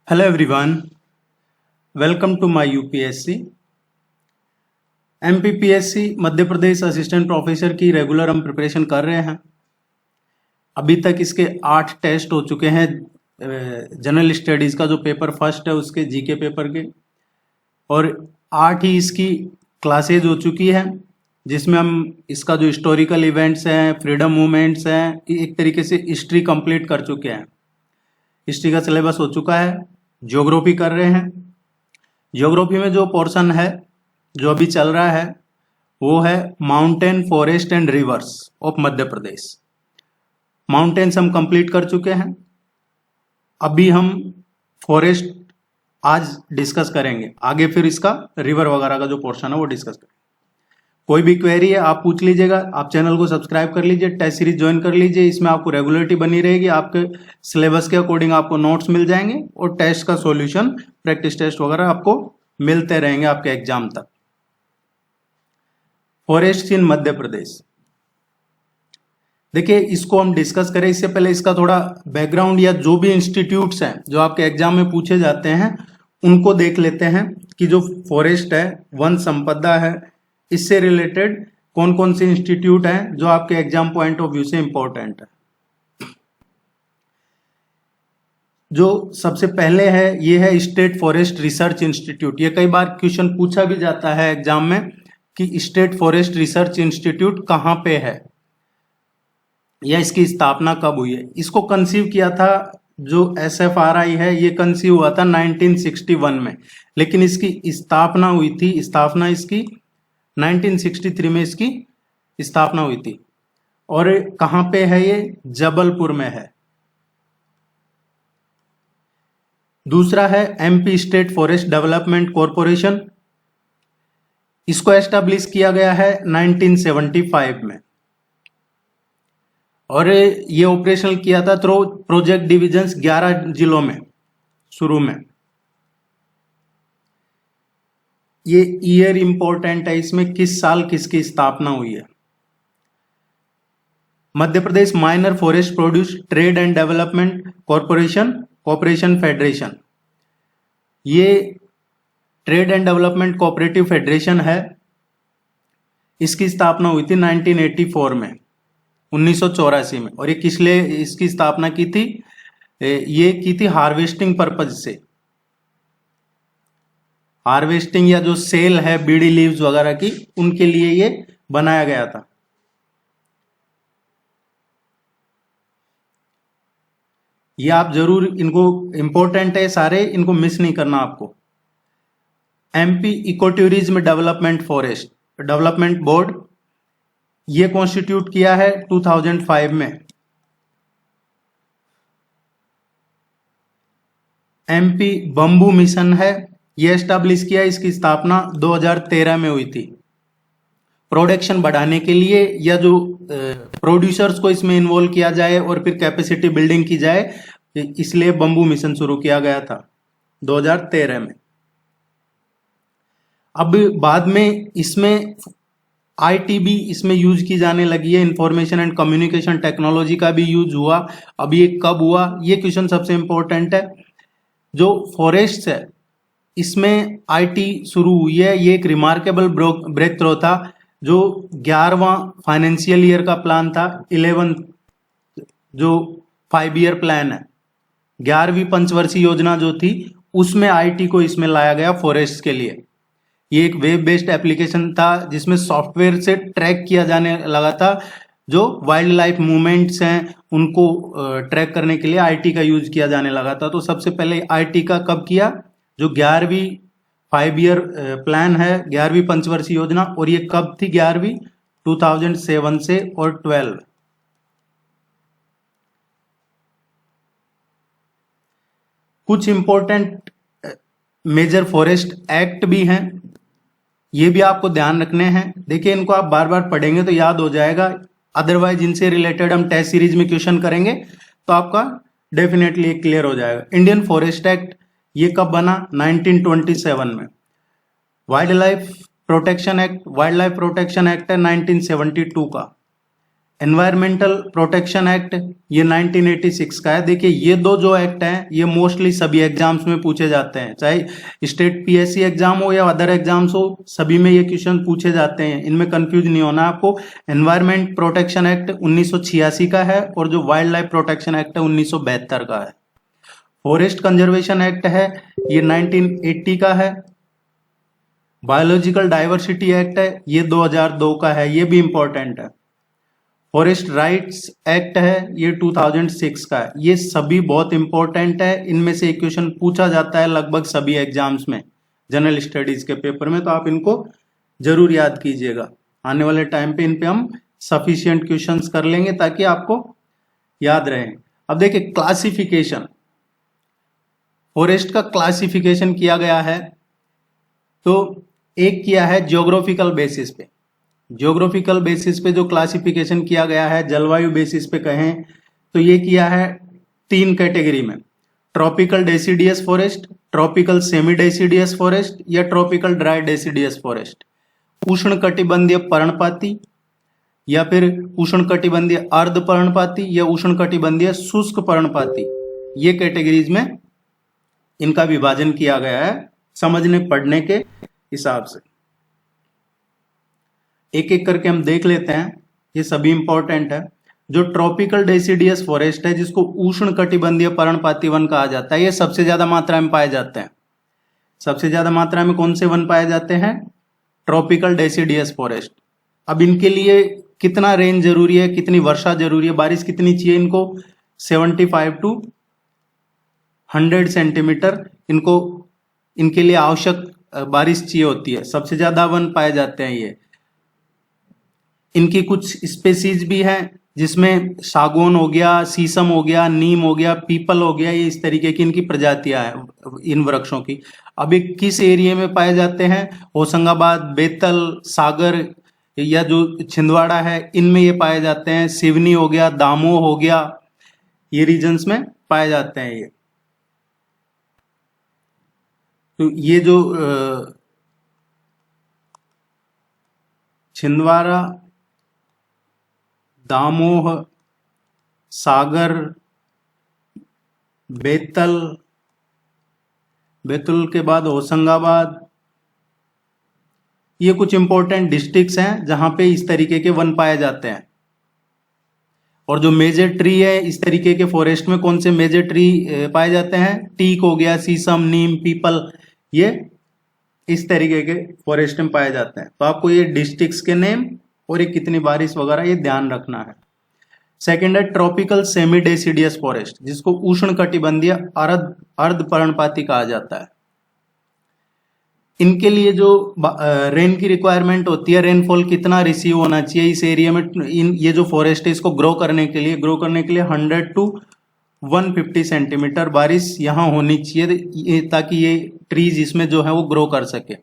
Hello everyone, welcome to my UPSC MPPSC Madhya Pradesh assistant professor की regular हम preparation कर रहे हैं। अभी तक इसके 8 टेस्ट हो चुके हैं। जनरल स्टडीज़ का जो पेपर फर्स्ट है उसके जीके पेपर के, और 8 ही इसकी क्लासेज हो चुकी है, जिसमें हम इसका जो हिस्टोरिकल इवेंट्स हैं, फ्रीडम मूवमेंट्स हैं, एक तरीके से हिस्ट्री कंप्लीट कर चुके हैं। हिस्ट्री का सिलेबस हो चुका है। ज्योग्राफी कर रहे हैं। ज्योग्राफी में जो पोर्शन है जो अभी चल रहा है वो है mountain, forest and reverse of Madhya Pradesh. Mountains हम कंप्लीट कर चुके हैं। अभी हम फॉरेस्ट आज डिस्कस करेंगे, आगे फिर इसका रिवर वगैरह का जो पोर्शन है वो डिस्कस करेंगे। कोई भी क्वेरी है आप पूछ लीजिएगा। आप चैनल को सब्सक्राइब कर लीजिए, टेस्ट सीरीज ज्वाइन कर लीजिए। इसमें आपको रेगुलरिटी बनी रहेगी, आपके सिलेबस के अकॉर्डिंग आपको नोट्स मिल जाएंगे और टेस्ट का सॉल्यूशन, प्रैक्टिस टेस्ट वगैरह आपको मिलते रहेंगे आपके एग्जाम तक। फॉरेस्ट इन मध्य प्रदेश, देखिए इसको हम डिस्कस करें इससे पहले इसका थोड़ा बैकग्राउंड या जो भी इंस्टीट्यूट्स हैं जो आपके एग्जाम में पूछे जाते हैं उनको देख लेते हैं कि जो फॉरेस्ट है, वन संपदा है, इससे रिलेटेड कौन कौन से इंस्टीट्यूट हैं जो आपके एग्जाम पॉइंट ऑफ व्यू से इंपॉर्टेंट है। जो सबसे पहले है ये है स्टेट फॉरेस्ट रिसर्च इंस्टीट्यूट। ये कई बार क्वेश्चन पूछा भी जाता है एग्जाम में कि स्टेट फॉरेस्ट रिसर्च इंस्टीट्यूट कहाँ पे है या इसकी स्थापना कब हुई है। इसको कंसीव किया था जो SFRI है, ये कंसीव हुआ था 1961 में, लेकिन इसकी स्थापना हुई थी, स्थापना इसकी 1963 में इसकी स्थापना हुई थी। और कहां पे है ये? जबलपुर में है। दूसरा है MP state forest development corporation. इसको एस्टैब्लिश किया गया है 1975 में, और ये ऑपरेशनल किया था थ्रू प्रोजेक्ट डिविजन्स 11 जिलों में शुरू में। ये ईयर इंपॉर्टेंट है, इसमें किस साल किसकी स्थापना हुई है। Madhya Pradesh minor forest produce trade and development corporation federation, ये trade and development cooperative federation है। इसकी स्थापना हुई थी 1984 में, 1984 में। और ये किस लिए इसकी स्थापना की थी? ये की थी हार्वेस्टिंग पर्पज से। हार्वेस्टिंग या जो सेल है बीड़ी लीव्स वगैरह की, उनके लिए ये बनाया गया था। ये आप जरूर, इनको इंपॉर्टेंट है सारे, इनको मिस नहीं करना आपको। MP eco tourism development forest development board, ये कॉन्स्टिट्यूट किया है 2005 में। MP बंबू मिशन है, ये एस्टैब्लिश किया, इसकी स्थापना 2013 में हुई थी। प्रोडक्शन बढ़ाने के लिए या जो प्रोड्यूसर्स को इसमें इन्वॉल्व किया जाए और फिर कैपेसिटी बिल्डिंग की जाए, इसलिए बंबू मिशन शुरू किया गया था 2013 में। अब बाद में इसमें ITB इसमें यूज की जाने लगी है, इंफॉर्मेशन एंड कम्युनिकेशन टेक्नोलॉजी का भी यूज हुआ। अब ये कब हुआ, ये क्वेश्चन सबसे इंपॉर्टेंट है। जो फॉरेस्ट है इसमें IT शुरू हुई है, ये एक रिमार्केबल ब्रेक थ्रो था। जो 11वां फाइनेंशियल ईयर का प्लान था, 11 जो 5 ईयर प्लान है, 11वीं पंचवर्षीय योजना जो थी, उसमें IT को इसमें लाया गया फॉरेस्ट के लिए। ये एक वेब बेस्ड एप्लीकेशन था जिसमें सॉफ्टवेयर से ट्रैक किया जाने लगा था। जो वाइल्ड लाइफ मूवमेंट्स हैं उनको ट्रैक करने के लिए IT का यूज किया जाने लगा था। तो सबसे पहले IT का कब किया? जो 11वीं 5 ईयर प्लान है, 11वीं पंचवर्षीय योजना, और ये कब थी 11वीं? 2007 से और 12। कुछ इंपॉर्टेंट मेजर फॉरेस्ट एक्ट भी हैं, ये भी आपको ध्यान रखने हैं। देखिए इनको आप बार बार पढ़ेंगे तो याद हो जाएगा, अदरवाइज इनसे रिलेटेड हम टेस्ट सीरीज में क्वेश्चन करेंगे तो आपका डेफिनेटली क्लियर हो जाएगा। इंडियन फॉरेस्ट एक्ट ये कब बना? 1927 में। वाइल्ड लाइफ प्रोटेक्शन एक्ट है 1972 का। एनवायरमेंटल प्रोटेक्शन एक्ट ये 1986 का है। देखिए ये दो जो एक्ट हैं ये मोस्टली सभी एग्जाम्स में पूछे जाते हैं, चाहे स्टेट पीएससी एग्जाम हो या अदर एग्जाम्स हो, सभी में ये क्वेश्चन पूछे जाते हैं, इनमें कंफ्यूज नहीं होना आपको। एनवायरमेंट प्रोटेक्शन एक्ट 1986 का है और जो वाइल्ड लाइफ प्रोटेक्शन एक्ट है 1972 का है। फॉरेस्ट कंजर्वेशन एक्ट है ये 1980 का है। बायोलॉजिकल डाइवर्सिटी एक्ट है ये 2002 का है, ये भी इंपॉर्टेंट है। फॉरेस्ट राइट्स एक्ट है ये 2006 का है। ये सभी बहुत इंपॉर्टेंट है, इनमें से एक क्वेश्चन पूछा जाता है लगभग सभी एग्जाम्स में जनरल स्टडीज के पेपर में, तो आप इनको जरूर याद कीजिएगा। आने वाले टाइम पे इन पे हम सफिशिएंट क्वेश्चंस कर लेंगे ताकि आपको याद रहे। अब देखिए क्लासिफिकेशन, फॉरेस्ट का क्लासिफिकेशन किया गया है, तो एक किया है ज्योग्राफिकल बेसिस पे। ज्योग्राफिकल बेसिस पे जो क्लासिफिकेशन किया गया है, जलवायु बेसिस पे कहें तो ये किया है 3 कैटेगरी में, tropical deciduous forest, tropical semi deciduous forest या ट्रॉपिकल ड्राई डेसिडियस फॉरेस्ट। उष्ण कटिबंधीय पर्णपाती या फिर उष्ण कटिबंधीय अर्ध पर्णपाती या उष्ण कटिबंधीय शुष्क पर्णपाती, ये कैटेगरीज में इनका विभाजन किया गया है समझने पढ़ने के हिसाब से। एक एक करके हम देख लेते हैं, ये सभी इंपॉर्टेंट है। जो ट्रॉपिकल डेसिडियस फॉरेस्ट है जिसको उष्ण कटिबंधीय पर्णपाती वन कहा जाता है, ये सबसे ज्यादा मात्रा में पाए जाते हैं। सबसे ज्यादा मात्रा में कौन से वन पाए जाते हैं? Tropical deciduous forest. अब इनके लिए कितना रेन जरूरी है, कितनी वर्षा जरूरी है, बारिश कितनी चाहिए इनको? 75 to 100 सेंटीमीटर इनको, इनके लिए आवश्यक बारिश चाहिए होती है। सबसे ज्यादा वन पाए जाते हैं ये। इनकी कुछ स्पेसीज भी हैं जिसमें सागौन हो गया, शीशम हो गया, नीम हो गया, पीपल हो गया, ये इस तरीके की इनकी प्रजातियां हैं इन वृक्षों की। अब ये किस एरिया में पाए जाते हैं? होशंगाबाद, बेतल, सागर या जो छिंदवाड़ा है इनमें ये पाए जाते हैं। सिवनी हो गया, दामोह हो गया, ये रीजन्स में पाए जाते हैं ये। तो ये जो छिंदवाड़ा, दामोह, सागर, बेतल के बाद होशंगाबाद, ये कुछ इंपॉर्टेंट डिस्ट्रिक्ट्स हैं जहां पे इस तरीके के वन पाए जाते हैं। और जो मेजर ट्री है इस तरीके के फॉरेस्ट में, कौन से मेजर ट्री पाए जाते हैं? टीक हो गया, शीशम, नीम, पीपल, ये इस तरीके के फॉरेस्ट में पाए जाते हैं। तो आपको ये डिस्ट्रिक्ट्स के नेम और ये कितनी बारिश वगैरह ये ध्यान रखना है। सेकेंड है ट्रॉपिकल सेमी डेसिडियस फॉरेस्ट, जिसको उष्ण कटिबंधीय अर्ध पर्णपाती कहा जाता है। इनके लिए जो रेन की रिक्वायरमेंट होती है, रेनफॉल कितना रिसीव होना चाहिए इस एरिया में, ये जो फॉरेस्ट है इसको ग्रो करने के लिए 100 to 150 सेंटीमीटर बारिश यहाँ होनी चाहिए ताकि ये ट्रीज इसमें जो है वो ग्रो कर सके।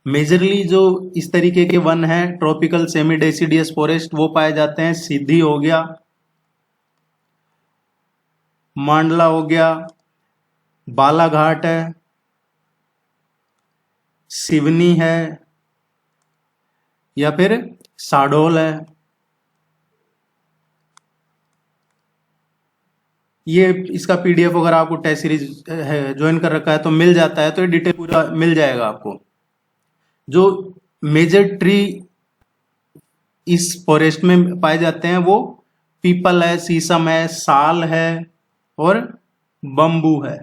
मेजरली जो इस तरीके के वन है ट्रॉपिकल सेमी डेसिडियस फॉरेस्ट वो पाए जाते हैं सिद्धि हो गया, मांडला हो गया, बालाघाट है, सिवनी है या फिर साडोल है। ये इसका पीडीएफ अगर आपको टेस्ट सीरीज ज्वाइन कर रखा है तो मिल जाता है, तो ये डिटेल पूरा मिल जाएगा आपको। जो मेजर ट्री इस फॉरेस्ट में पाए जाते हैं वो पीपल है, शीशम है, साल है और बम्बू है।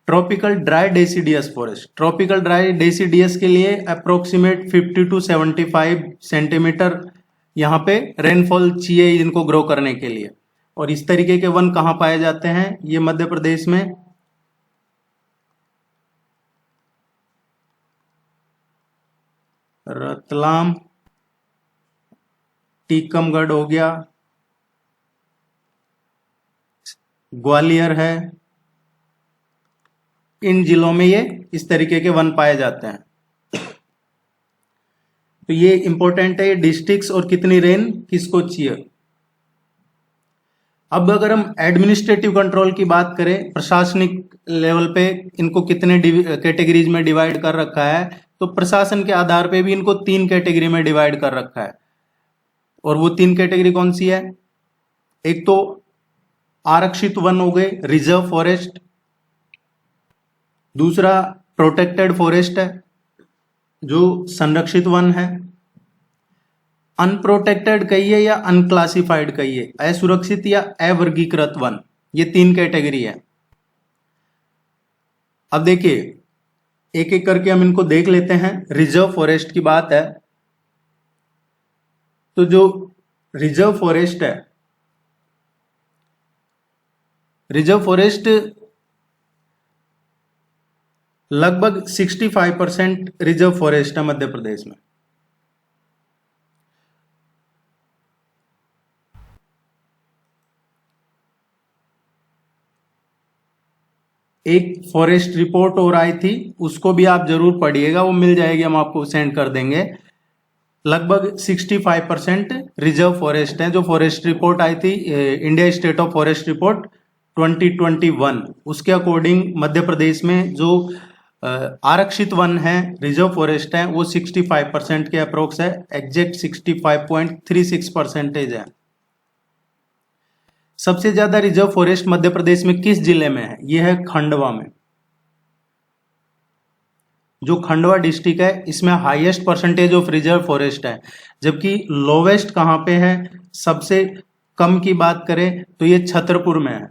Tropical dry deciduous forest, tropical dry deciduous के लिए अप्रोक्सीमेट 50 to 75 सेंटीमीटर यहाँ पे रेनफॉल चाहिए इनको ग्रो करने के लिए। और इस तरीके के वन कहाँ पाए जाते हैं? ये मध्य प्रदेश में रतलाम, टीकमगढ़ हो गया, ग्वालियर है, इन जिलों में ये इस तरीके के वन पाए जाते हैं। तो ये इंपॉर्टेंट है डिस्ट्रिक्ट्स और कितनी रेन किसको चाहिए। अब अगर हम एडमिनिस्ट्रेटिव कंट्रोल की बात करें, प्रशासनिक लेवल पे इनको कितने कैटेगरीज में डिवाइड कर रखा है, तो प्रशासन के आधार पे भी इनको 3 कैटेगरी में डिवाइड कर रखा है। और वो 3 कैटेगरी कौन सी है? एक तो आरक्षित वन हो गए, रिजर्व फॉरेस्ट। दूसरा प्रोटेक्टेड फॉरेस्ट है, जो संरक्षित वन है। अनप्रोटेक्टेड कहिए या अनक्लासिफाइड कहिए, असुरक्षित या अवर्गीकृत वन, ये 3 कैटेगरी है। अब देखिए एक एक करके हम इनको देख लेते हैं। रिजर्व फॉरेस्ट की बात है, तो जो रिजर्व फॉरेस्ट है, रिजर्व फॉरेस्ट लगभग 65% रिजर्व फॉरेस्ट है मध्य प्रदेश में। एक फॉरेस्ट रिपोर्ट और आई थी, उसको भी आप जरूर पढ़िएगा, वो मिल जाएगी, हम आपको सेंड कर देंगे। लगभग 65% रिजर्व फॉरेस्ट है। जो फॉरेस्ट रिपोर्ट आई थी, India state of forest report 2021, उसके अकॉर्डिंग मध्य प्रदेश में जो आरक्षित वन है, रिजर्व फॉरेस्ट है, वो 65% के अप्रोक्स है। एग्जैक्ट 65.36% है। सबसे ज्यादा रिजर्व फॉरेस्ट मध्य प्रदेश में किस जिले में है? यह है खंडवा में। जो खंडवा डिस्ट्रिक्ट है, इसमें highest percentage of reserve forest है। जबकि लोवेस्ट कहां पे है? सबसे कम की बात करें तो ये छतरपुर में है।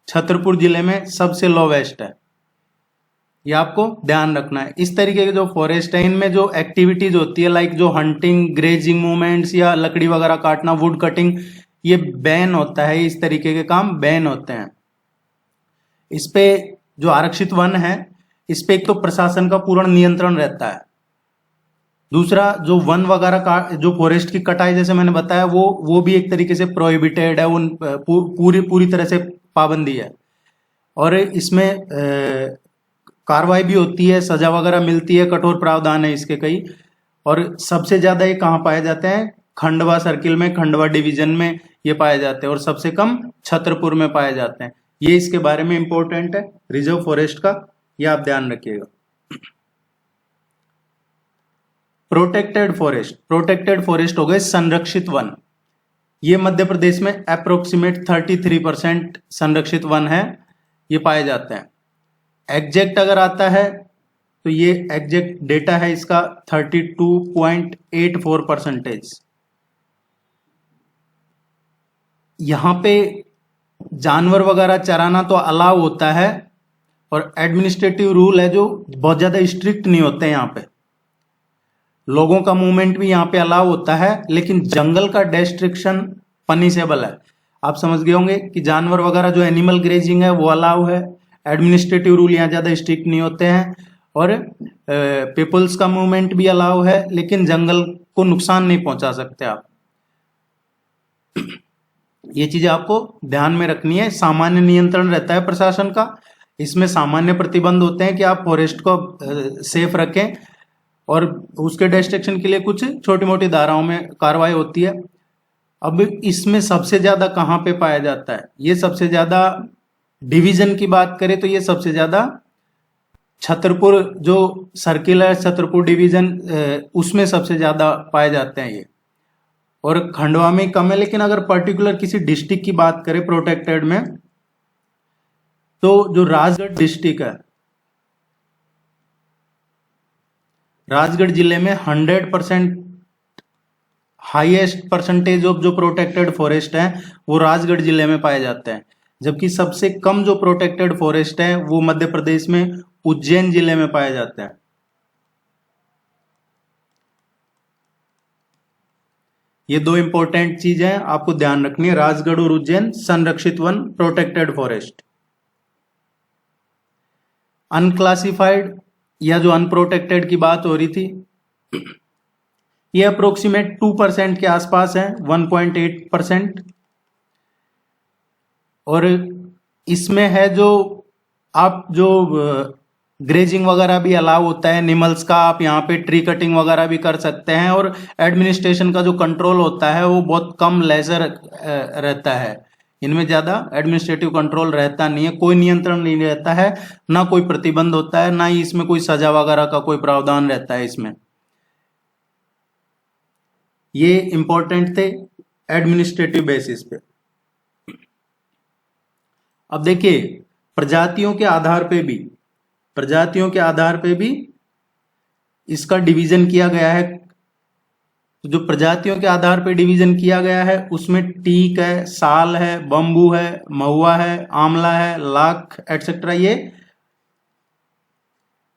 छतरपुर जिले में सबसे लोवेस्ट है, ये आपको ध्यान रखना है। इस तरीके के जो फॉरेस्ट है, इनमें जो एक्टिविटीज होती है, लाइक जो हंटिंग, ग्रेजिंग मूवमेंट्स या लकड़ी वगैरह काटना, वुड कटिंग, ये बैन होता है। इस तरीके के काम बैन होते हैं। इस पे जो आरक्षित वन है, इस पे एक तो प्रशासन का पूर्ण नियंत्रण रहता है। दूसरा, जो वन वगैरह का जो फॉरेस्ट की कटाई, जैसे मैंने बताया, वो भी एक तरीके से प्रोहिबिटेड है, उन पूरी तरह से पाबंदी है। और इसमें कार्रवाई भी होती है, सजा वगैरह मिलती है, कठोर प्रावधान है इसके कई। और सबसे ज्यादा ये कहाँ पाए जाते हैं? खंडवा सर्किल में, खंडवा डिवीजन में ये पाए जाते हैं। और सबसे कम छतरपुर में पाए जाते हैं। ये इसके बारे में इंपॉर्टेंट है रिजर्व फॉरेस्ट का, ये आप ध्यान रखिएगा। प्रोटेक्टेड फॉरेस्ट, प्रोटेक्टेड फॉरेस्ट हो गए संरक्षित वन। ये मध्य प्रदेश में अप्रोक्सीमेट 33% संरक्षित वन है, ये पाए जाते हैं। एग्जैक्ट अगर आता है तो ये एग्जैक्ट डेटा है इसका 32.84%। यहां पे जानवर वगैरह चराना तो अलाउ होता है, और एडमिनिस्ट्रेटिव रूल है जो बहुत ज्यादा स्ट्रिक्ट नहीं होते। यहाँ पे लोगों का मूवमेंट भी यहाँ पे अलाउ होता है, लेकिन जंगल का डिस्ट्रक्शन पनिशेबल है। आप समझ गए होंगे कि जानवर वगैरह जो एनिमल ग्रेजिंग है वो अलाउ है। एडमिनिस्ट्रेटिव रूल यहाँ ज्यादा स्ट्रिक्ट नहीं होते हैं। और पीपल्स का मूवमेंट भी अलाउ है, लेकिन जंगल को नुकसान नहीं पहुंचा सकते आप। ये चीजें आपको ध्यान में रखनी है। सामान्य नियंत्रण रहता है प्रशासन का, इसमें सामान्य प्रतिबंध होते हैं कि आप फॉरेस्ट को सेफ रखें, और उसके डिस्ट्रक्शन के लिए कुछ छोटी मोटी धाराओं में कार्रवाई होती है। अब इसमें सबसे ज्यादा कहाँ पे पाया जाता है? ये सबसे ज्यादा डिवीजन की बात करें तो ये सबसे ज्यादा छतरपुर जो सर्किल है, छतरपुर डिवीजन, उसमें सबसे ज्यादा पाए जाते हैं ये। और खंडवा में कम है। लेकिन अगर पर्टिकुलर किसी डिस्ट्रिक्ट की बात करें प्रोटेक्टेड में, तो जो राजगढ़ डिस्ट्रिक्ट है, राजगढ़ जिले में 100% हाईएस्ट परसेंटेज ऑफ जो प्रोटेक्टेड फॉरेस्ट है वो राजगढ़ जिले में पाए जाते हैं। जबकि सबसे कम जो प्रोटेक्टेड फॉरेस्ट है वो मध्य प्रदेश में उज्जैन जिले में पाए जाते हैं। ये दो इंपॉर्टेंट चीजें आपको ध्यान रखनी है, राजगढ़ और उज्जैन संरक्षित वन प्रोटेक्टेड फॉरेस्ट। अनक्लासिफाइड या जो अनप्रोटेक्टेड की बात हो रही थी, ये अप्रोक्सीमेट 2% के आसपास है, 1.8%। और इसमें है जो आप जो ग्रेजिंग वगैरह भी अलाउ होता है एनिमल्स का, आप यहाँ पे ट्री कटिंग वगैरह भी कर सकते हैं। और एडमिनिस्ट्रेशन का जो कंट्रोल होता है वो बहुत कम लेजर रहता है, इनमें ज़्यादा एडमिनिस्ट्रेटिव कंट्रोल रहता नहीं है, कोई नियंत्रण नहीं रहता है, ना कोई प्रतिबंध होता है, ना ही इसमें कोई सजा वगैरह का कोई प्रावधान रहता है इसमें। ये इंपॉर्टेंट थे एडमिनिस्ट्रेटिव बेसिस पे। अब देखिए प्रजातियों के आधार पे भी, प्रजातियों के आधार पे भी इसका डिवीजन किया गया है। जो प्रजातियों के आधार पे डिवीजन किया गया है उसमें टीक है, साल है, बम्बू है, महुआ है, आंवला है, लाख एटसेट्रा। ये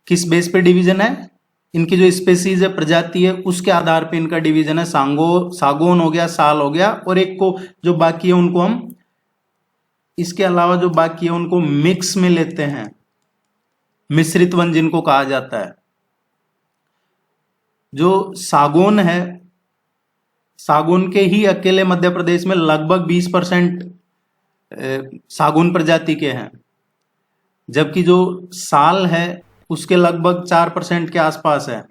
किस बेस पे डिवीजन है? इनकी जो स्पेसीज है, प्रजाति है, उसके आधार पे इनका डिवीजन है। सागौन हो गया, साल हो गया, और एक को जो बाकी है उनको हम, इसके अलावा जो बाकी है उनको मिक्स में लेते हैं, मिश्रित वन जिनको कहा जाता है। जो सागौन है, सागौन के ही अकेले मध्य प्रदेश में लगभग 20% सागौन प्रजाति के हैं, जबकि जो साल है उसके लगभग 4% के आसपास है।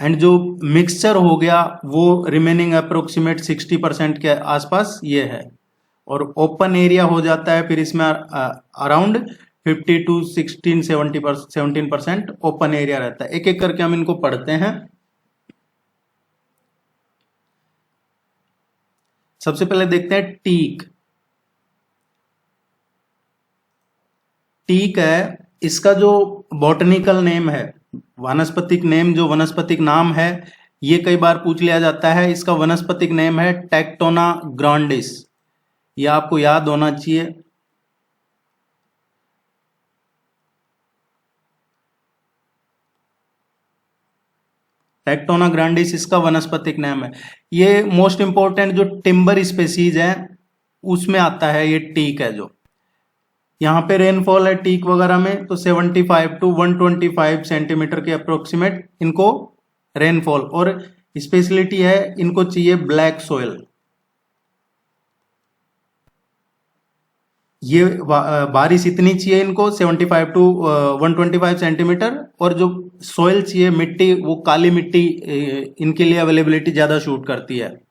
एंड जो मिक्सचर हो गया वो रिमेनिंग अप्रोक्सीमेट 60% के आसपास ये है। और ओपन एरिया हो जाता है फिर इसमें अराउंड 50 to 17% ओपन एरिया रहता है। एक एक करके हम इनको पढ़ते हैं। सबसे पहले देखते हैं टीक। टीक है, इसका जो बॉटनिकल नेम है, वानस्पतिक नेम, जो वनस्पतिक नाम है, ये कई बार पूछ लिया जाता है। इसका वनस्पतिक नेम है टेक्टोना ग्रांडिस, ये आपको याद होना चाहिए। टेक्टोना ग्रांडिस इसका वनस्पतिक नाम है। ये मोस्ट इंपॉर्टेंट जो टिम्बर स्पेसीज है उसमें आता है ये टीक है। जो यहाँ पे रेनफॉल है टीक वगैरह में तो 75 to 125 सेंटीमीटर के अप्रोक्सीमेट इनको रेनफॉल। और स्पेशलिटी है इनको चाहिए ब्लैक सोयल। ये बारिश इतनी चाहिए इनको 75 to 125 सेंटीमीटर, और जो सोयल चाहिए मिट्टी, वो काली मिट्टी इनके लिए अवेलेबिलिटी ज्यादा शूट करती है।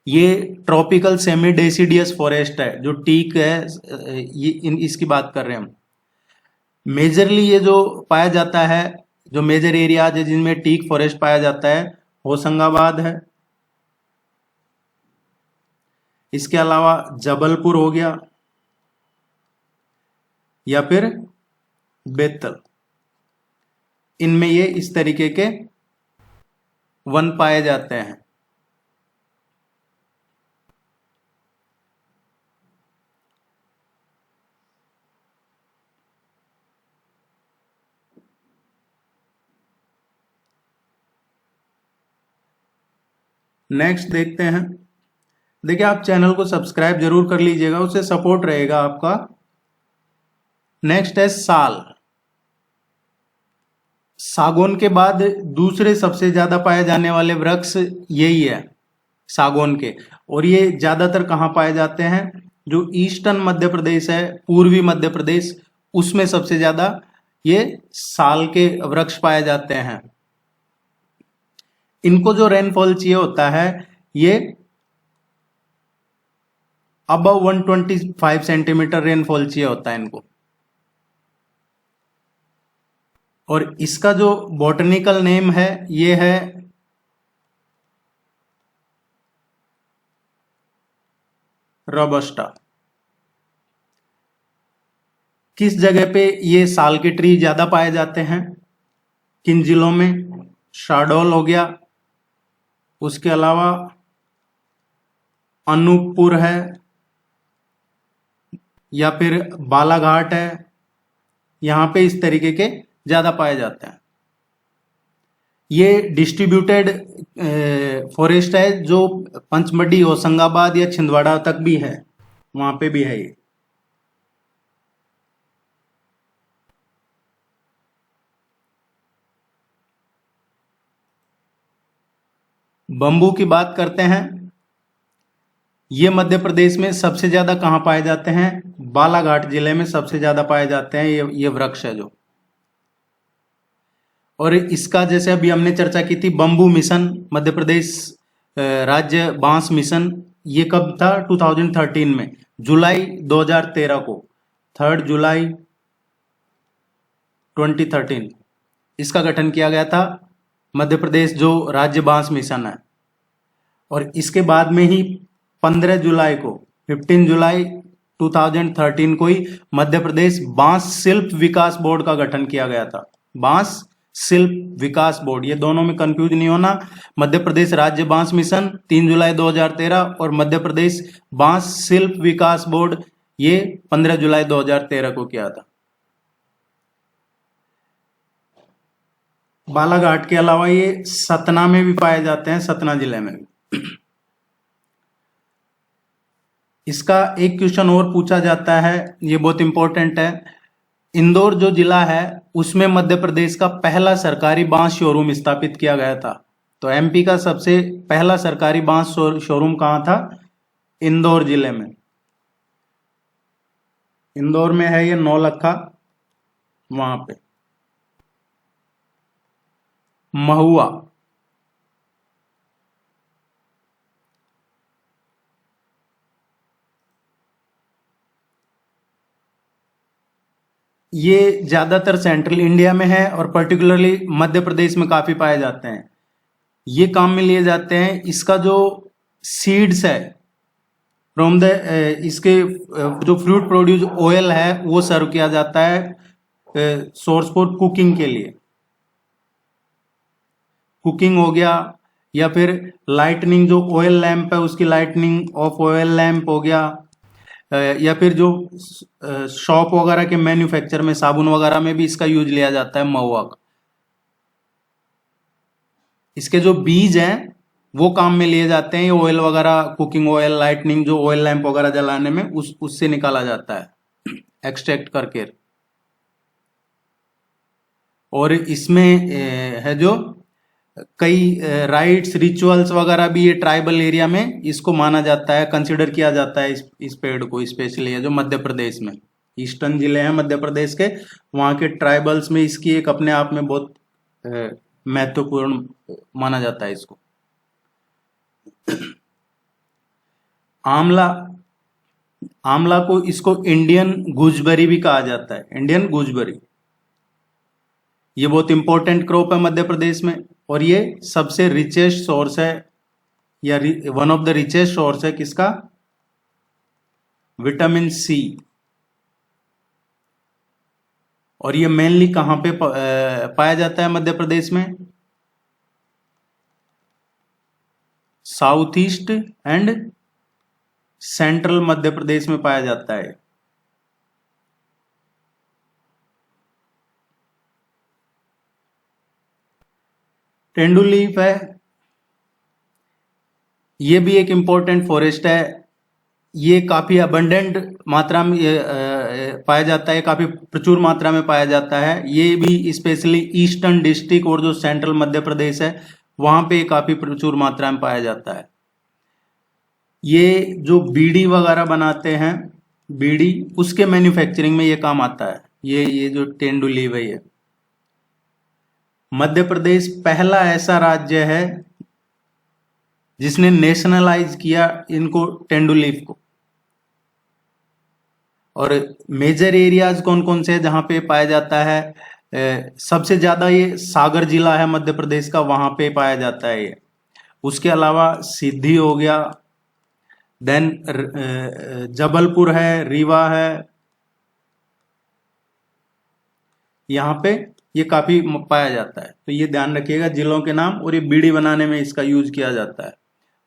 ये ट्रॉपिकल सेमी डेसिडियस फॉरेस्ट है जो टीक है, ये इसकी बात कर रहे हैं हम। मेजरली ये जो पाया जाता है, जो मेजर एरियाज है जिनमें टीक फॉरेस्ट पाया जाता है, होशंगाबाद है, इसके अलावा जबलपुर हो गया, या फिर बेतल, इनमें ये इस तरीके के वन पाए जाते हैं। नेक्स्ट देखते हैं। देखिए आप चैनल को सब्सक्राइब जरूर कर लीजिएगा, उससे सपोर्ट रहेगा आपका। नेक्स्ट है साल। सागौन के बाद दूसरे सबसे ज्यादा पाए जाने वाले वृक्ष यही है, सागौन के। और ये ज्यादातर कहाँ पाए जाते हैं? जो ईस्टर्न मध्य प्रदेश है, पूर्वी मध्य प्रदेश, उसमें सबसे ज्यादा ये साल के वृक्ष पाए जाते हैं। इनको जो रेनफॉल चाहिए होता है ये अबव 125 सेंटीमीटर रेनफॉल चाहिए होता है इनको। और इसका जो बॉटनिकल नेम है ये है रोबस्टा। किस जगह पे ये साल के ट्री ज्यादा पाए जाते हैं, किन जिलों में? शाहडोल हो गया, उसके अलावा अनूपपुर है, या फिर बालाघाट है, यहां पे इस तरीके के ज्यादा पाए जाते हैं। ये डिस्ट्रीब्यूटेड फॉरेस्ट है जो पंचमढ़ी, होशंगाबाद या छिंदवाड़ा तक भी है, वहां पे भी है ये। बम्बू की बात करते हैं। ये मध्य प्रदेश में सबसे ज्यादा कहाँ पाए जाते हैं? बालाघाट जिले में सबसे ज्यादा पाए जाते हैं ये वृक्ष है जो। और इसका जैसे अभी हमने चर्चा की थी बंबू मिशन, मध्य प्रदेश राज्य बांस मिशन, ये कब था? 2013 में, जुलाई 2013 को, 3 जुलाई 2013 इसका गठन किया गया था, मध्य प्रदेश जो राज्य बांस मिशन है। और इसके बाद में ही 15 जुलाई को, 15 जुलाई 2013 को ही मध्य प्रदेश बांस शिल्प विकास बोर्ड का गठन किया गया था। बांस शिल्प विकास बोर्ड, ये दोनों में कंफ्यूज नहीं होना। मध्य प्रदेश राज्य बांस मिशन 3 जुलाई 2013 और मध्य प्रदेश बांस शिल्प विकास बोर्ड ये 15 जुलाई 2013 को किया था। बालाघाट के अलावा ये सतना में भी पाए जाते हैं, सतना जिले में भी। इसका एक क्वेश्चन और पूछा जाता है, ये बहुत इंपॉर्टेंट है। इंदौर जो जिला है उसमें मध्य प्रदेश का पहला सरकारी बांस शोरूम स्थापित किया गया था। तो एमपी का सबसे पहला सरकारी बांस शोरूम कहाँ था? इंदौर जिले में। इंदौर में है ये नौलखा, वहां पे। महुआ, ये ज्यादातर सेंट्रल इंडिया में है और पर्टिकुलरली मध्य प्रदेश में काफी पाए जाते हैं। ये काम में लिए जाते हैं। इसका जो सीड्स है फ्रॉम द इसके जो फ्रूट प्रोड्यूस ऑयल है वो सर्व किया जाता है सोर्स फॉर कुकिंग के लिए। कुकिंग हो गया, या फिर लाइटनिंग, जो ऑयल लैंप है उसकी लाइटनिंग ऑफ ऑयल लैंप हो गया, या फिर जो शॉप वगैरह के मैन्युफैक्चर में, साबुन वगैरह में भी इसका यूज लिया जाता है महुआ का। इसके जो बीज हैं वो काम में लिए जाते हैं। ये ऑयल वगैरह, कुकिंग ऑयल, लाइटनिंग, जो ऑयल लैंप वगैरह जलाने में उससे निकाला जाता है एक्सट्रैक्ट करके। और इसमें है जो कई राइट्स, रिचुअल्स वगैरह भी ये ट्राइबल एरिया में इसको माना जाता है, कंसिडर किया जाता है इस पेड़ को। स्पेशली जो मध्य प्रदेश में ईस्टर्न जिले हैं मध्य प्रदेश के, वहाँ के ट्राइबल्स में इसकी एक अपने आप में बहुत महत्वपूर्ण माना जाता है इसको। आंवला, आंवला को इसको इंडियन गूजबेरी भी कहा जाता है, इंडियन गूजबेरी। ये बहुत इंपॉर्टेंट क्रॉप है मध्य प्रदेश में, और ये सबसे रिचेस्ट सोर्स है, या one of the richest source है किसका? Vitamin C. और ये मेनली कहां पे पाया जाता है मध्य प्रदेश में? South east and central Madhya Pradesh में पाया जाता है। टेंडुलीफ है, ये भी एक इंपॉर्टेंट फॉरेस्ट है। ये काफी अबंडेंट मात्रा में पाया जाता है, काफी प्रचुर मात्रा में पाया जाता है। ये भी स्पेशली ईस्टर्न डिस्ट्रिक्ट और जो सेंट्रल मध्य प्रदेश है वहां पे काफी प्रचुर मात्रा में पाया जाता है। ये जो बीड़ी वगैरह बनाते हैं, बीड़ी, उसके मैन्युफैक्चरिंग में ये काम आता है। ये जो टेंडुलीफ है, ये मध्य प्रदेश पहला ऐसा राज्य है जिसने नेशनलाइज किया इनको, टेंडुलीफ को। और मेजर एरियाज कौन कौन से हैं जहां पे पाया जाता है? सबसे ज्यादा ये सागर जिला है मध्य प्रदेश का, वहां पे पाया जाता है ये। उसके अलावा सिद्धि हो गया, देन जबलपुर है, रीवा है, यहाँ पे ये काफी पाया जाता है। तो ये ध्यान रखिएगा जिलों के नाम, और ये बीड़ी बनाने में इसका यूज किया जाता है।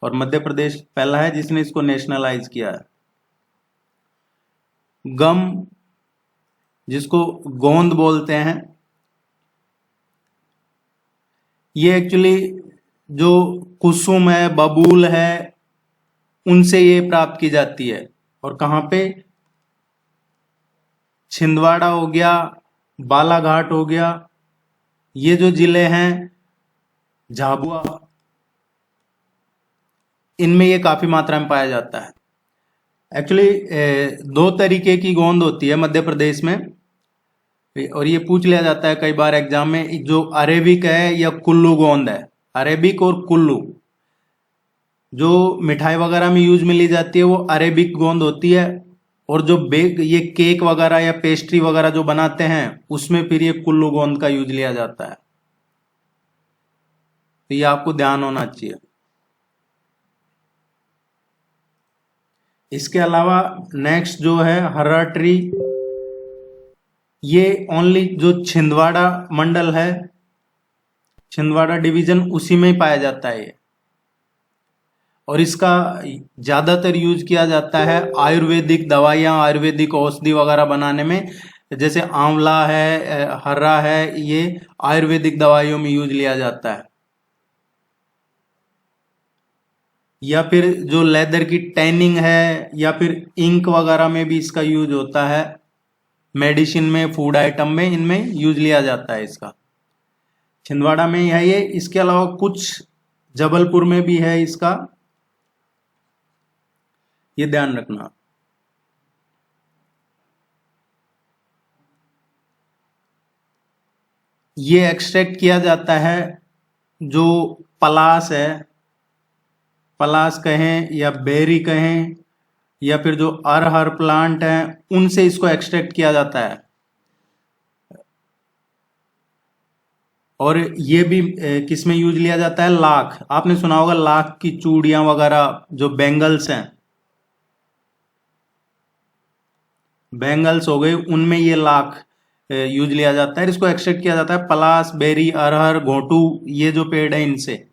और मध्य प्रदेश पहला है जिसने इसको नेशनलाइज किया है। गम, जिसको गोंद बोलते हैं, ये एक्चुअली जो कुसुम है, बबूल है, उनसे ये प्राप्त की जाती है। और कहां पे? छिंदवाड़ा हो गया, बालाघाट हो गया, ये जो जिले हैं, झाबुआ, इनमें ये काफी मात्रा में पाया जाता है। एक्चुअली दो तरीके की गोंद होती है मध्य प्रदेश में, और ये पूछ लिया जाता है कई बार एग्जाम में, जो अरेबिक है या कुल्लू गोंद है। अरेबिक और कुल्लू जो मिठाई वगैरह में यूज में ली जाती है वो अरेबिक गोंद होती है, और जो ये केक वगैरह या पेस्ट्री वगैरह जो बनाते हैं उसमें फिर ये कुल्लू गोंद का यूज लिया जाता है। तो ये आपको ध्यान होना चाहिए। इसके अलावा नेक्स्ट जो है हर्रा ट्री, ये ओनली जो छिंदवाड़ा मंडल है, छिंदवाड़ा डिवीजन, उसी में ही पाया जाता है ये, और इसका ज्यादातर यूज किया जाता है आयुर्वेदिक दवाइयां, आयुर्वेदिक औषधि वगैरह बनाने में। जैसे आंवला है, हर्रा है, ये आयुर्वेदिक दवाइयों में यूज लिया जाता है। या फिर जो लेदर की टैनिंग है या फिर इंक वगैरह में भी इसका यूज होता है। मेडिसिन में, फूड आइटम में, इनमें यूज लिया जाता है इसका। छिंदवाड़ा में है ये। इसके अलावा कुछ जबलपुर में भी है इसका, ये ध्यान रखना। ये एक्सट्रैक्ट किया जाता है जो पलास है, पलास कहें या बेरी कहें, या फिर जो अरहर प्लांट है उनसे इसको एक्सट्रैक्ट किया जाता है। और ये भी किस में यूज लिया जाता है, लाख। आपने सुना होगा लाख की चूड़ियां वगैरह, जो बैंगल्स हैं, बैंगल्स हो गए, उनमें ये लाख यूज लिया जाता है। इसको एक्सट्रैक्ट किया जाता है पलास, बेरी, अरहर, घोटू, ये जो पेड़ है इनसे।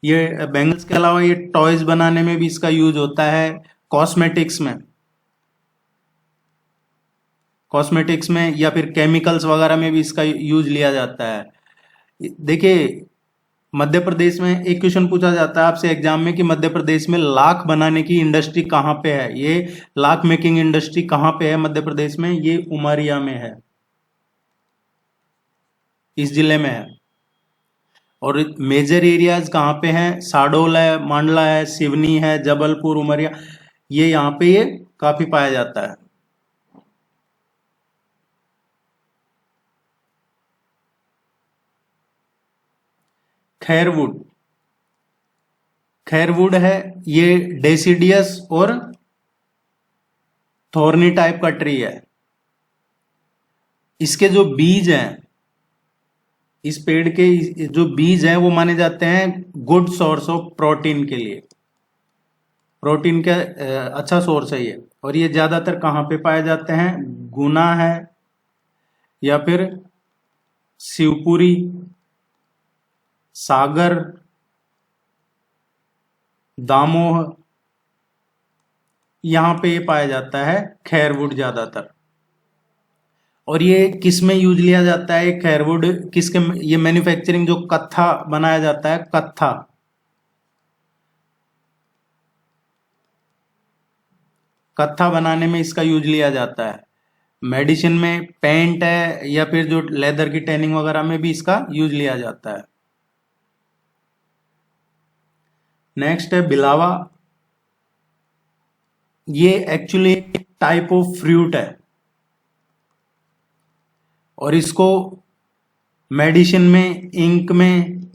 ये बैंगल्स के अलावा ये टॉयज बनाने में भी इसका यूज होता है, कॉस्मेटिक्स में, कॉस्मेटिक्स में या फिर केमिकल्स वगैरह में भी इसका यूज लिया जाता है। देखिए मध्य प्रदेश में एक क्वेश्चन पूछा जाता है आपसे एग्जाम में कि मध्य प्रदेश में लाख बनाने की इंडस्ट्री कहाँ पे है। ये लाख मेकिंग इंडस्ट्री कहाँ पे है मध्य प्रदेश में, ये उमरिया में है, इस जिले में है। और मेजर एरियाज कहाँ पे हैं, साडोल है, मांडला है, सिवनी है, जबलपुर, उमरिया, ये यहाँ पे ये काफी पाया जाता है। खैरवुड, खैरवुड है, ये डेसिडियस और थोर्नी टाइप का ट्री है। इसके जो बीज हैं, इस पेड़ के जो बीज हैं वो माने जाते हैं गुड सोर्स ऑफ प्रोटीन के लिए, प्रोटीन का अच्छा सोर्स है ये। और ये ज्यादातर कहाँ पे पाए जाते हैं, गुना है या फिर शिवपुरी, सागर, दामोह, यहां पे ये पाया जाता है खैरवुड ज्यादातर। और ये किस में यूज लिया जाता है खैरवुड, किसके, ये मैन्युफैक्चरिंग जो कत्था बनाया जाता है, कत्था, कत्था बनाने में इसका यूज लिया जाता है। मेडिसिन में, पेंट है, या फिर जो लेदर की टैनिंग वगैरह में भी इसका यूज लिया जाता है। नेक्स्ट है बिलावा। ये एक्चुअली टाइप ऑफ फ्रूट है और इसको मेडिसिन में, इंक में,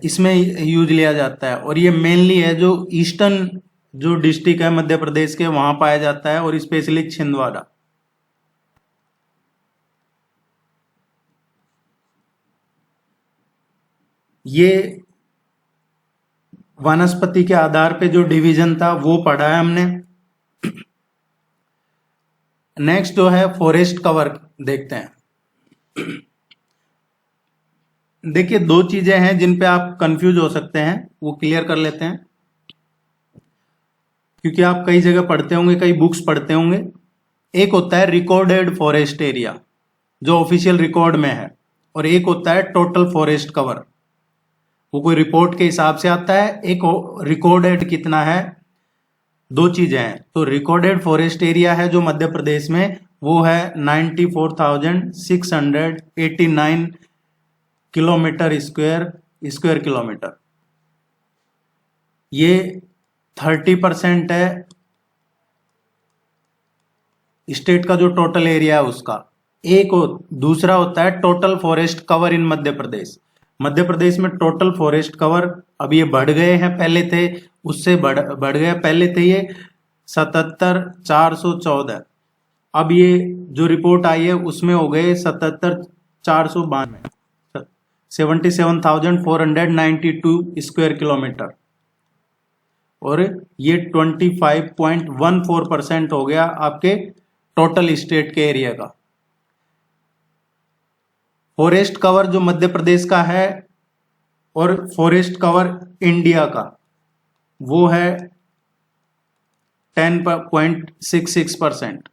इसमें यूज लिया जाता है। और ये मेनली है जो ईस्टर्न जो डिस्ट्रिक्ट है मध्य प्रदेश के, वहां पाया जाता है, और स्पेशली छिंदवाड़ा। ये वनस्पति के आधार पे जो डिवीजन था वो पढ़ा है हमने। नेक्स्ट जो है फॉरेस्ट कवर देखते हैं। देखिए दो चीजें हैं जिन पे आप कंफ्यूज हो सकते हैं, वो क्लियर कर लेते हैं, क्योंकि आप कई जगह पढ़ते होंगे, कई बुक्स पढ़ते होंगे। एक होता है रिकॉर्डेड फॉरेस्ट एरिया जो ऑफिशियल रिकॉर्ड में है, और एक होता है टोटल फॉरेस्ट कवर, वो कोई रिपोर्ट के हिसाब से आता है। एक रिकॉर्डेड कितना है, दो चीजें हैं। तो रिकॉर्डेड फॉरेस्ट एरिया है जो मध्य प्रदेश में, वो है 94,689 किलोमीटर स्क्वायर किलोमीटर। ये 30% है स्टेट का जो टोटल एरिया है उसका। दूसरा होता है total forest cover in Madhya Pradesh. Madhya Pradesh में टोटल फॉरेस्ट कवर अब ये बढ़ गए हैं, पहले थे उससे बढ़ गया। पहले थे ये 77,414, अब ये जो रिपोर्ट आई है उसमें हो गए 77,492, 77,492 स्क्वायर किलोमीटर, और ये 25.14% हो गया आपके टोटल स्टेट के एरिया का। फॉरेस्ट कवर जो मध्य प्रदेश का है और फॉरेस्ट कवर इंडिया का वो है 10.66%।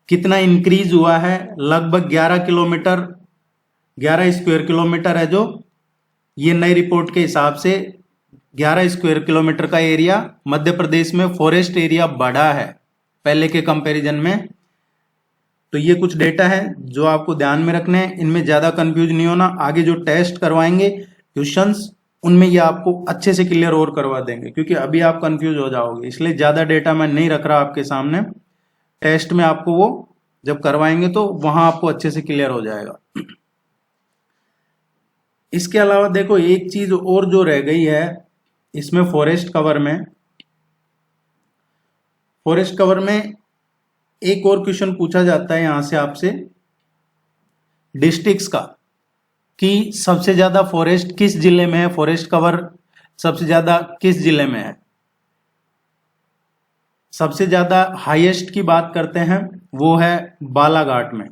कितना इंक्रीज हुआ है? लगभग 11 स्क्वायर किलोमीटर है, जो ये नई रिपोर्ट के हिसाब से 11 स्क्वायर किलोमीटर का एरिया मध्य प्रदेश में फॉरेस्ट एरिया बढ़ा है पहले के कंपैरिजन में। तो ये कुछ डेटा है जो आपको ध्यान में रखने हैं, इनमें ज्यादा कंफ्यूज नहीं होना। आगे जो टेस्ट करवाएंगे क्वेश्चंस, उनमें ये आपको अच्छे से क्लियर और करवा देंगे, क्योंकि अभी आप कंफ्यूज हो जाओगे, इसलिए ज्यादा डेटा मैं नहीं रख रहा आपके सामने। टेस्ट में आपको वो जब करवाएंगे तो वहां आपको अच्छे से क्लियर हो जाएगा। इसके अलावा देखो एक चीज और जो रह गई है इसमें फॉरेस्ट कवर में एक और क्वेश्चन पूछा जाता है यहां से आपसे डिस्ट्रिक्ट्स का, कि सबसे ज्यादा फॉरेस्ट किस जिले में है, फॉरेस्ट कवर सबसे ज्यादा किस जिले में है। सबसे ज्यादा हाईएस्ट की बात करते हैं वो है बालाघाट में,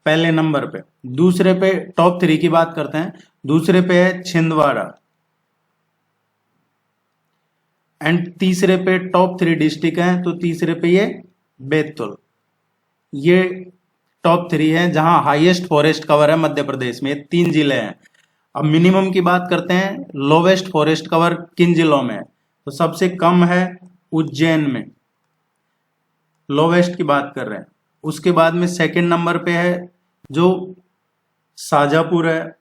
पहले नंबर पे। दूसरे पे टॉप 3 की बात करते हैं, दूसरे पे है छिंदवाड़ा, एंड तीसरे पे टॉप 3 डिस्ट्रिक्ट हैं तो तीसरे पे ये बैतूल। ये टॉप 3 है जहां हाईएस्ट फॉरेस्ट कवर है मध्य प्रदेश में, ये 3 जिले हैं। अब मिनिमम की बात करते हैं, लोवेस्ट फॉरेस्ट कवर किन जिलों में है, तो सबसे कम है उज्जैन में, लोवेस्ट की बात कर रहे हैं। उसके बाद में सेकंड नंबर पे है जो शाजापुर है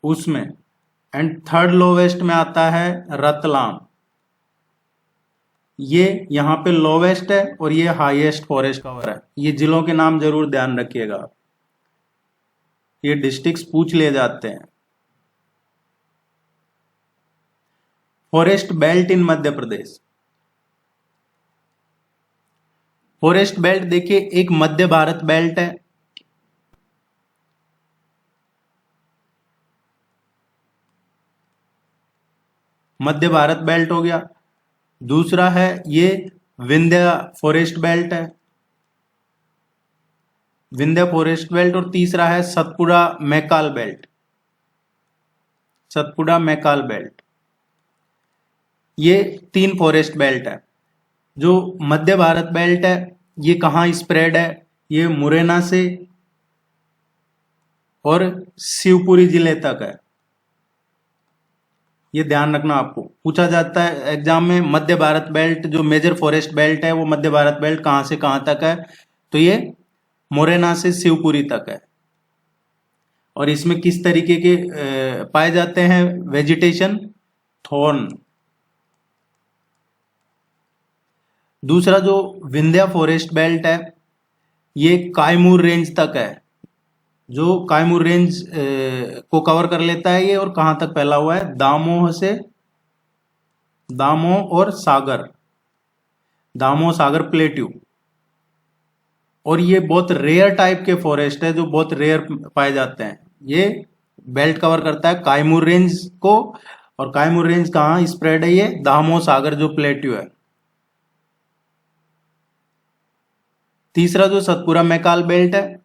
उसमें, एंड थर्ड लोवेस्ट में आता है रतलाम। ये यहां पे लोवेस्ट है और ये हाईएस्ट फॉरेस्ट कवर है। ये जिलों के नाम जरूर ध्यान रखिएगा, ये डिस्ट्रिक्ट्स पूछ लिए जाते हैं। Forest belt in Madhya Pradesh. Forest belt देखिए, एक मध्य भारत बेल्ट है, मध्य भारत बेल्ट हो गया। दूसरा है ये विंध्य फॉरेस्ट बेल्ट है, विंध्य फॉरेस्ट बेल्ट। और तीसरा है सतपुड़ा मैकाल बेल्ट, सतपुड़ा मैकाल बेल्ट। ये 3 फॉरेस्ट बेल्ट है। जो मध्य भारत बेल्ट है ये कहाँ स्प्रेड है, ये मुरैना से और शिवपुरी जिले तक है। ये ध्यान रखना, आपको पूछा जाता है एग्जाम में, मध्य भारत बेल्ट जो मेजर फॉरेस्ट बेल्ट है वो मध्य भारत बेल्ट कहां से कहां तक है, तो ये मुरैना से शिवपुरी तक है। और इसमें किस तरीके के पाए जाते हैं वेजिटेशन, थॉर्न। दूसरा जो विंध्या फॉरेस्ट बेल्ट है ये कायमूर रेंज तक है, जो कायमूर रेंज को कवर कर लेता है ये। और कहां तक फैला हुआ है, दामोह और सागर प्लेट्यू। और ये बहुत रेयर टाइप के फॉरेस्ट है जो बहुत रेयर पाए जाते हैं। ये बेल्ट कवर करता है कायमूर रेंज को, और कायमूर रेंज कहाँ स्प्रेड है, ये दामोह सागर जो प्लेट्यू है। तीसरा जो सतपुड़ा मैकाल बेल्ट है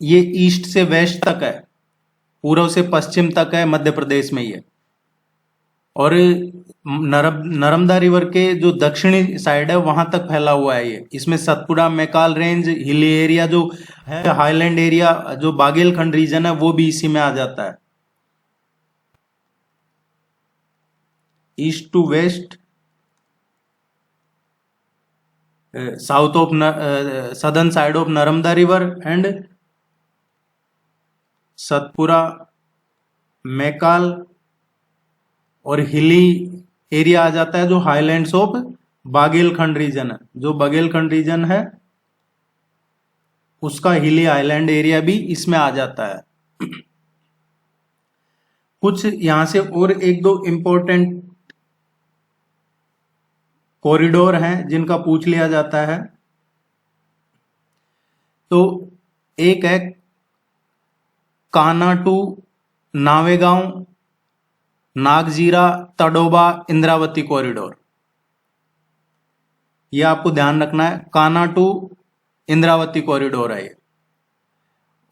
ये ईस्ट से वेस्ट तक है, पूर्व से पश्चिम तक है मध्य प्रदेश में ये। और नर्मदा रिवर के जो दक्षिणी साइड है वहां तक फैला हुआ है ये। इसमें Satpura Maikal range, hilly area जो है, हाईलैंड एरिया जो बागेलखंड रीजन है वो भी इसी में आ जाता है। East to west, south of southern side of Narmada river and Satpura Maikal और हिली एरिया आ जाता है, जो हाईलैंड्स ऑफ बागेलखंड रीजन है। जो बागेलखंड रीजन है उसका हिली आइलैंड एरिया भी इसमें आ जाता है। कुछ यहां से और एक दो इंपॉर्टेंट कॉरिडोर हैं जिनका पूछ लिया जाता है। तो एक है कान्हा टू नावेगांव नागजीरा तडोबा इंद्रावती कॉरिडोर, ये आपको ध्यान रखना है। कान्हा टू इंद्रावती कॉरिडोर है ये,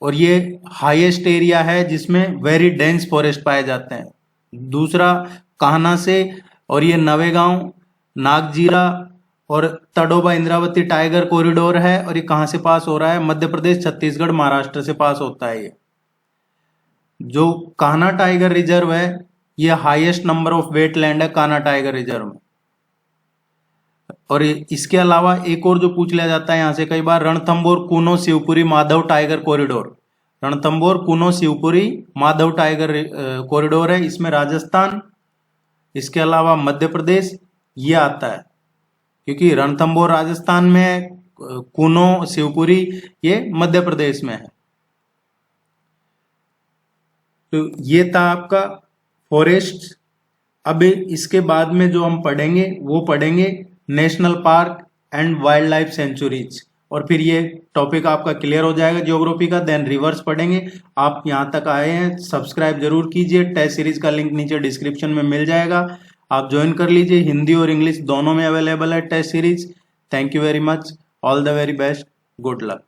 और ये हाईएस्ट एरिया है जिसमें वेरी डेंस फॉरेस्ट पाए जाते हैं। दूसरा कान्हा से, और ये नवेगांव नागजीरा और तडोबा इंद्रावती टाइगर कॉरिडोर है, और ये कहां से पास हो रहा है? मध्य प्रदेश, छत्तीसगढ़, महाराष्ट्र से पास होता है। ये जो कान्हा टाइगर रिजर्व है ये हाईएस्ट नंबर ऑफ वेटलैंड है कान्हा टाइगर रिजर्व में। और इसके अलावा एक और जो पूछ लिया जाता है यहां से कई बार, Ranthambore Kuno Shivpuri Madhav tiger corridor. Ranthambore Kuno Shivpuri Madhav tiger corridor है, इसमें राजस्थान, इसके अलावा मध्य प्रदेश ये आता है, क्योंकि रणथंभौर राजस्थान में है, कूनो शिवपुरी ये मध्य प्रदेश में है। तो ये था आपका फॉरेस्ट। अब इसके बाद में जो हम पढ़ेंगे वो पढ़ेंगे national park and wild life sanctuaries, और फिर ये टॉपिक आपका क्लियर हो जाएगा ज्योग्राफी का। देन रिवर्स पढ़ेंगे। आप यहाँ तक आए हैं, सब्सक्राइब जरूर कीजिए। टेस्ट सीरीज का लिंक नीचे डिस्क्रिप्शन में मिल जाएगा, आप ज्वाइन कर लीजिए। हिंदी और इंग्लिश दोनों में अवेलेबल है test series. Thank you very much, all the very best, good luck.